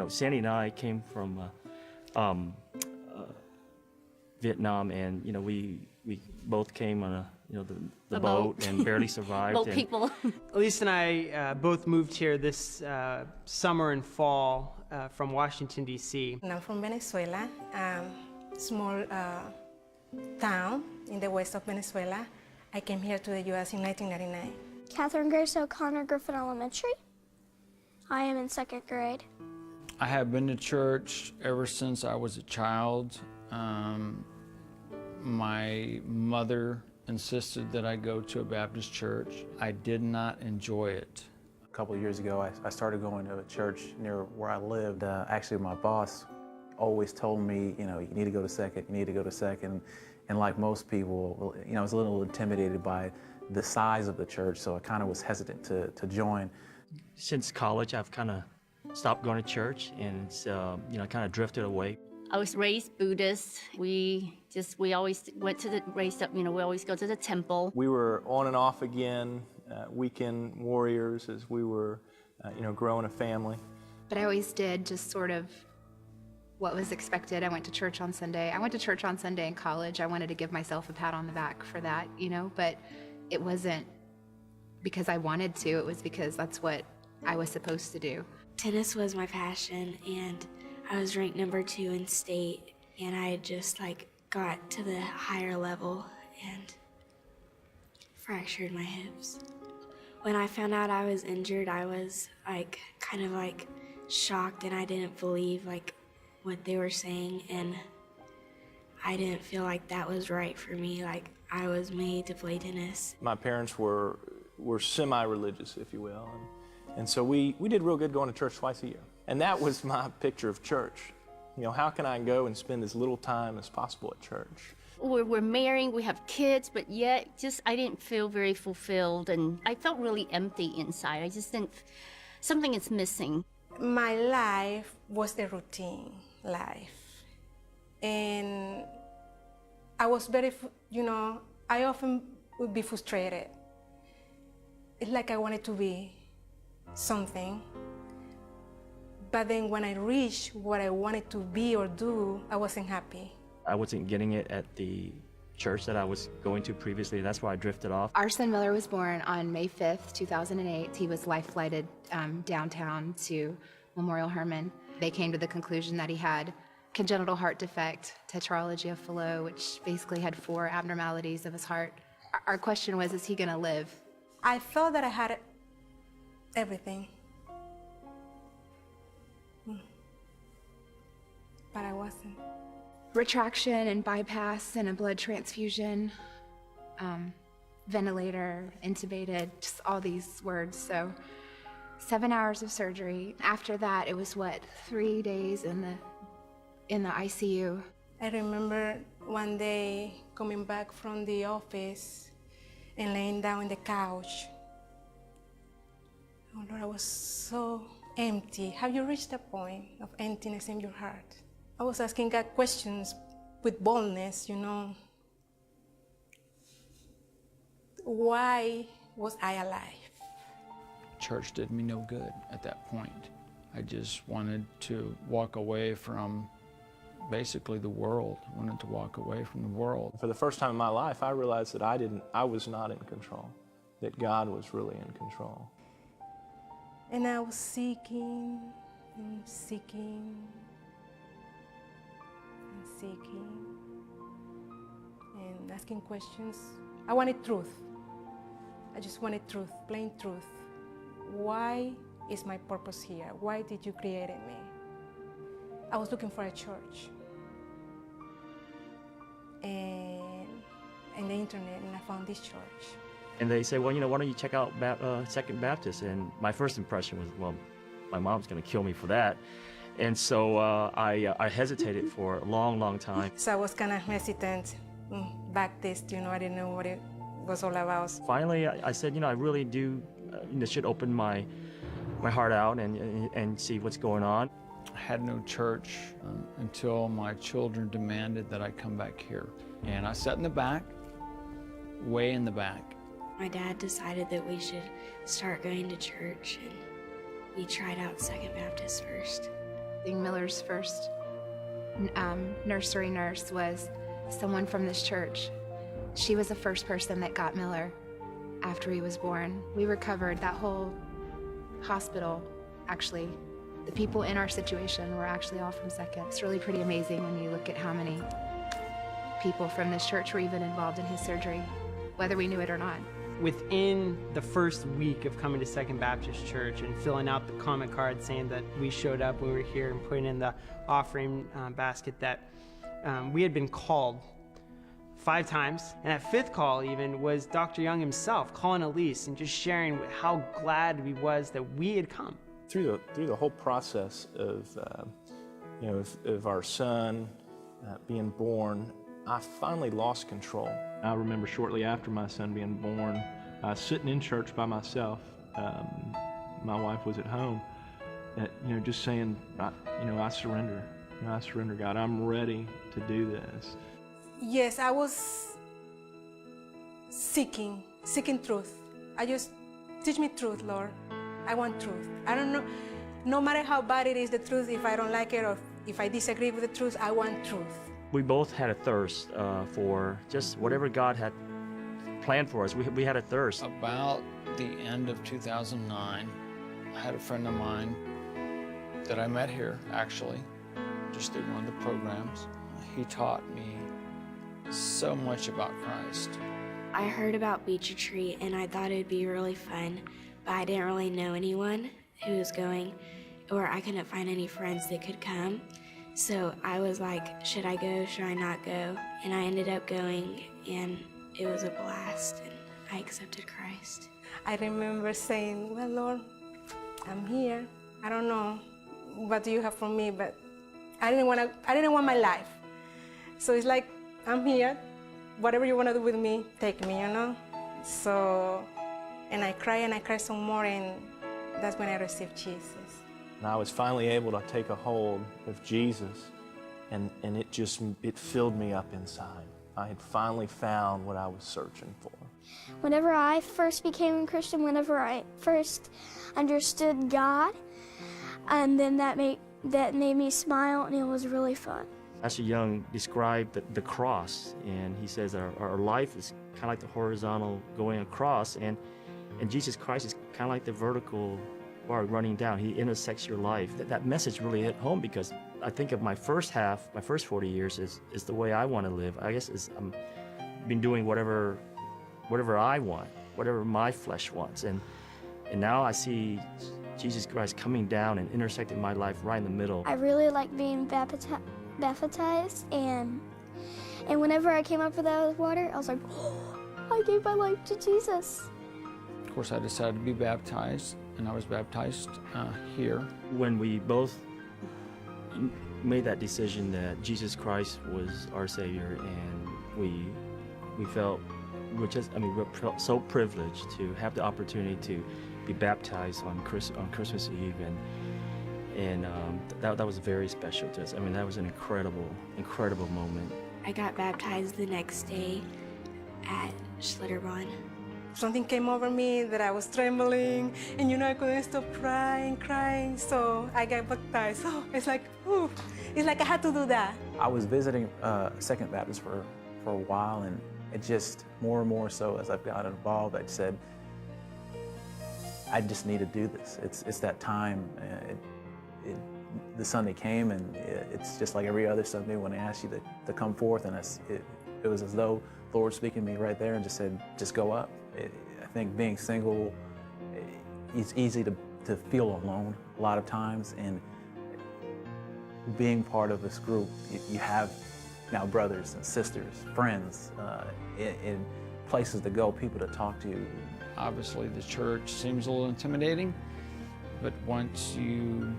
Sandy and I came from Vietnam, and we both came on the boat and barely survived. Boat people. Elise and I both moved here this summer and fall from Washington, D.C. I'm from Venezuela, small town in the west of Venezuela. I came here to the U.S. in 1999. Catherine Grace O'Connor, Griffin Elementary. I am in 2nd grade. I have been to church ever since I was a child. My mother insisted that I go to a Baptist church. I did not enjoy it. A couple of years ago, I started going to a church near where I lived. Actually, my boss always told me, you need to go to second, you need to go to second. And like most people, I was a little intimidated by the size of the church, so I kind of was hesitant to join. Since college, I've kind of stopped going to church, and it's, kind of drifted away. I was raised Buddhist. We always went to we always go to the temple. We were on and off again, weekend warriors as we were, growing a family. But I always did just sort of what was expected. I went to church on Sunday. I went to church on Sunday in college. I wanted to give myself a pat on the back for that, but it wasn't because I wanted to. It was because that's what I was supposed to do. Tennis was my passion, and I was ranked number 2 in state, and I had just got to the higher level and fractured my hips. When I found out I was injured, I was kind of shocked, and I didn't believe what they were saying, and I didn't feel like that was right for me. I was made to play tennis. My parents were semi-religious, if you will, and so we did real good going to church twice a year. And that was my picture of church. How can I go and spend as little time as possible at church? We're married, we have kids, but yet I didn't feel very fulfilled, and I felt really empty inside. I just didn't, something is missing. My life was a routine life. And I was very, I often would be frustrated. It's like I wanted to be something. But then when I reached what I wanted to be or do, I wasn't happy. I wasn't getting it at the church that I was going to previously. That's why I drifted off. Our son Miller was born on May 5th, 2008. He was life flighted downtown to Memorial Hermann. They came to the conclusion that he had congenital heart defect, tetralogy of Fallot, which basically had 4 abnormalities of his heart. Our question was, is he going to live? I felt that I had everything. But I wasn't. Retraction and bypass and a blood transfusion, ventilator, intubated, just all these words. So 7 hours of surgery. After that, it was 3 days in the ICU. I remember one day coming back from the office and laying down on the couch. Oh Lord, I was so empty. Have you reached a point of emptiness in your heart? I was asking God questions with boldness, Why was I alive? Church did me no good at that point. I just wanted to walk away from basically the world. I wanted to walk away from the world. For the first time in my life, I realized that I was not in control, that God was really in control. And I was seeking and seeking and seeking and asking questions. I wanted truth. I just wanted truth, plain truth. Why is my purpose here? Why did you create me? I was looking for a church and in the internet, and I found this church. And they say, well, why don't you check out Second Baptist? And my first impression was, well, my mom's going to kill me for that. And so I hesitated for a long, long time. So I was kind of hesitant, Baptist, I didn't know what it was all about. Finally, I said, I really do, should open my heart out and see what's going on. I had no church until my children demanded that I come back here. And I sat in the back, way in the back. My dad decided that we should start going to church, and we tried out Second Baptist first. Miller's first nursery nurse was someone from this church. She was the first person that got Miller after he was born. We recovered that whole hospital. Actually, the people in our situation were actually all from Second. It's really pretty amazing when you look at how many people from this church were even involved in his surgery, whether we knew it or not. Within the first week of coming to Second Baptist Church and filling out the comment card saying that we showed up, we were here, and putting in the offering basket, that we had been called 5 times, and that 5th call even was Dr. Young himself calling Elise and just sharing how glad he was that we had come. Through the whole process of of our son being born, I finally lost control. I remember shortly after my son being born, sitting in church by myself. My wife was at home, just saying, I surrender. I surrender, God. I'm ready to do this. Yes, I was seeking truth. I just, teach me truth, Lord. I want truth. I don't know, no matter how bad it is, the truth, if I don't like it or if I disagree with the truth, I want truth. We both had a thirst for just whatever God had planned for us. We had a thirst. About the end of 2009, I had a friend of mine that I met here, actually, just through one of the programs. He taught me so much about Christ. I heard about Beach Retreat and I thought it'd be really fun, but I didn't really know anyone who was going, or I couldn't find any friends that could come. So I was like, should I go, should I not go? And I ended up going, and it was a blast, and I accepted Christ. I remember saying, well, Lord, I'm here. I don't know what do you have for me, but I didn't want my life. So it's like, I'm here. Whatever you want to do with me, take me, So, and I cried some more, and that's when I received Jesus. And I was finally able to take a hold of Jesus, and it filled me up inside. I had finally found what I was searching for. Whenever I first became a Christian, whenever I first understood God, and then that made me smile, and it was really fun. Pastor Young described the cross, and he says our life is kind of like the horizontal going across, and Jesus Christ is kind of like the vertical bar running down. He intersects your life. That message really hit home, because I think of my first 40 years is the way I want to live. I guess I'm been doing whatever I want, whatever my flesh wants, and now I see Jesus Christ coming down and intersecting my life right in the middle. I really like being baptized, and whenever I came up for that water, I was like, oh, I gave my life to Jesus. Of course, I decided to be baptized, and I was baptized here. When we both made that decision that Jesus Christ was our Savior, and we felt we felt so privileged to have the opportunity to be baptized on Christmas Eve, and that was very special to us. I mean, that was an incredible moment. I got baptized the next day at Schlitterbahn. Something came over me that I was trembling, and I couldn't stop crying. So I got baptized. So it's like, ooh, it's like I had to do that. I was visiting Second Baptist for a while, and it just more and more so as I've gotten involved, I said, I just need to do this. It's that time. The Sunday came, and it's just like every other Sunday when they ask you to come forth, and it was as though the Lord speaking to me right there and just said, just go up. I think being single, it's easy to feel alone a lot of times, and being part of this group, you have now brothers and sisters, friends, in places to go, people to talk to. Obviously, the church seems a little intimidating, but once you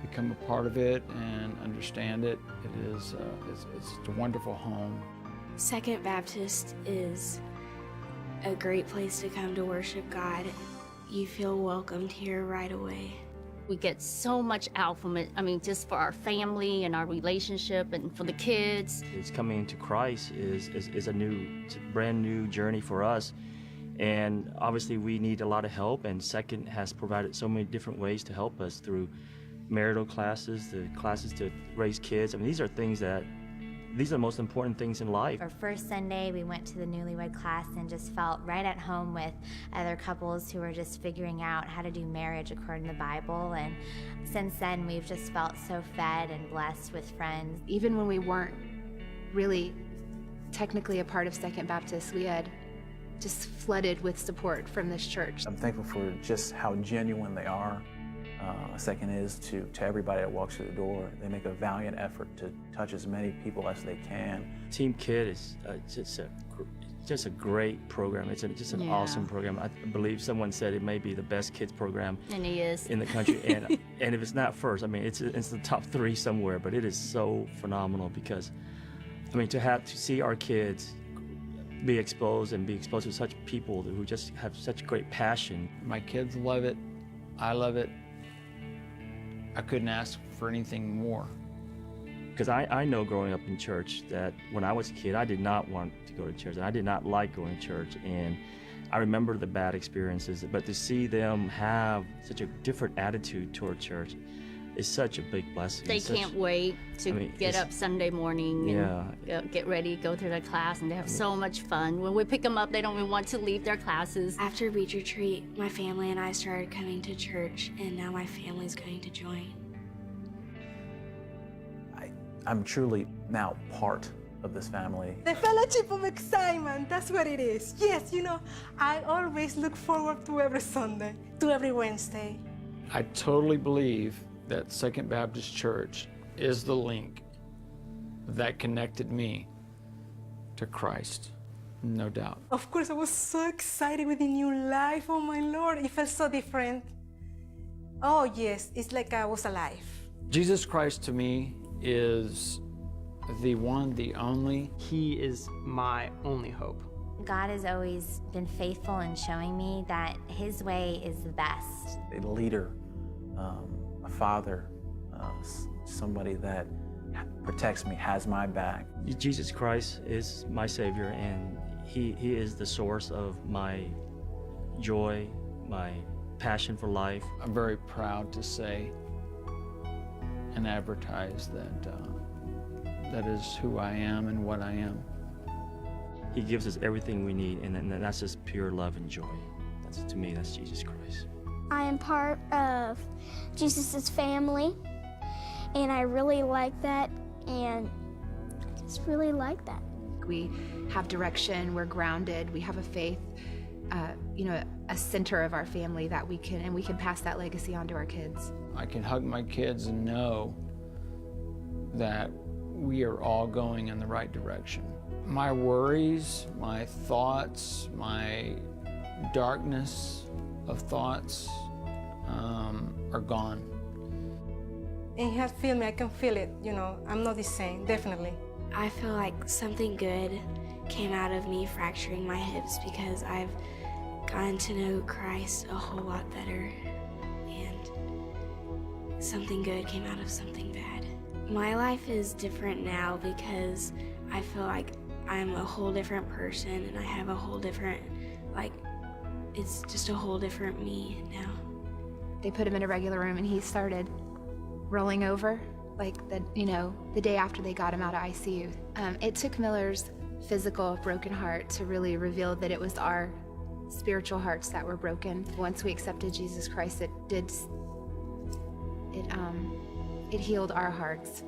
become a part of it and understand it, it's a wonderful home. Second Baptist is a great place to come to worship God. You feel welcomed here right away. We get so much out from it. I mean, just for our family and our relationship and for the kids. It's coming to Christ is it's a brand new journey for us. And obviously we need a lot of help, and Second has provided so many different ways to help us through marital classes, the classes to raise kids. I mean, these are the most important things in life. Our first Sunday, we went to the newlywed class and just felt right at home with other couples who were just figuring out how to do marriage according to the Bible. And since then, we've just felt so fed and blessed with friends. Even when we weren't really technically a part of Second Baptist, we had just flooded with support from this church. I'm thankful for just how genuine they are. Second is to everybody that walks through the door. They make a valiant effort to touch as many people as they can. Team Kid is just a great program. It's just an awesome program. I believe someone said it may be the best kids program And he is. in the country. And if it's not first, I mean, it's the top 3 somewhere. But it is so phenomenal because, I mean, to see our kids be exposed to such people who just have such great passion. My kids love it. I love it. I couldn't ask for anything more. Because I know growing up in church that when I was a kid, I did not want to go to church, and I did not like going to church, and I remember the bad experiences, but to see them have such a different attitude toward church is such a big blessing. They can't wait to get up Sunday morning and get ready, go through their class, and they have so much fun. When we pick them up, they don't even want to leave their classes. After Beach Retreat, my family and I started coming to church, and now my family's going to join. I'm truly now part of this family. The fellowship of excitement, that's what it is. Yes, you know, I always look forward to every Sunday, to every Wednesday. I totally believe that Second Baptist Church is the link that connected me to Christ, no doubt. Of course, I was so excited with the new life. Oh my Lord, it felt so different. Oh yes, it's like I was alive. Jesus Christ to me is the one, the only. He is my only hope. God has always been faithful in showing me that His way is the best. A leader, a father, somebody that protects me, has my back. Jesus Christ is my Savior, and He is the source of my joy, my passion for life. I'm very proud to say and advertise that that is who I am and what I am. He gives us everything we need, and that's just pure love and joy. To me, that's Jesus Christ. I am part of Jesus' family, and I really like that, and I just really like that. We have direction, we're grounded, we have a faith, a center of our family that we can pass that legacy on to our kids. I can hug my kids and know that we are all going in the right direction. My worries, my thoughts, my darkness of thoughts are gone. And He has filled me, I can feel it, you know, I'm not the same, definitely. I feel like something good came out of me fracturing my hips because I've gotten to know Christ a whole lot better, and something good came out of something bad. My life is different now because I feel like I'm a whole different person, and I have a whole different, it's just a whole different me now. They put him in a regular room and he started rolling over the day after they got him out of ICU. It took Miller's physical broken heart to really reveal that it was our spiritual hearts that were broken. Once we accepted Jesus Christ, it healed our hearts.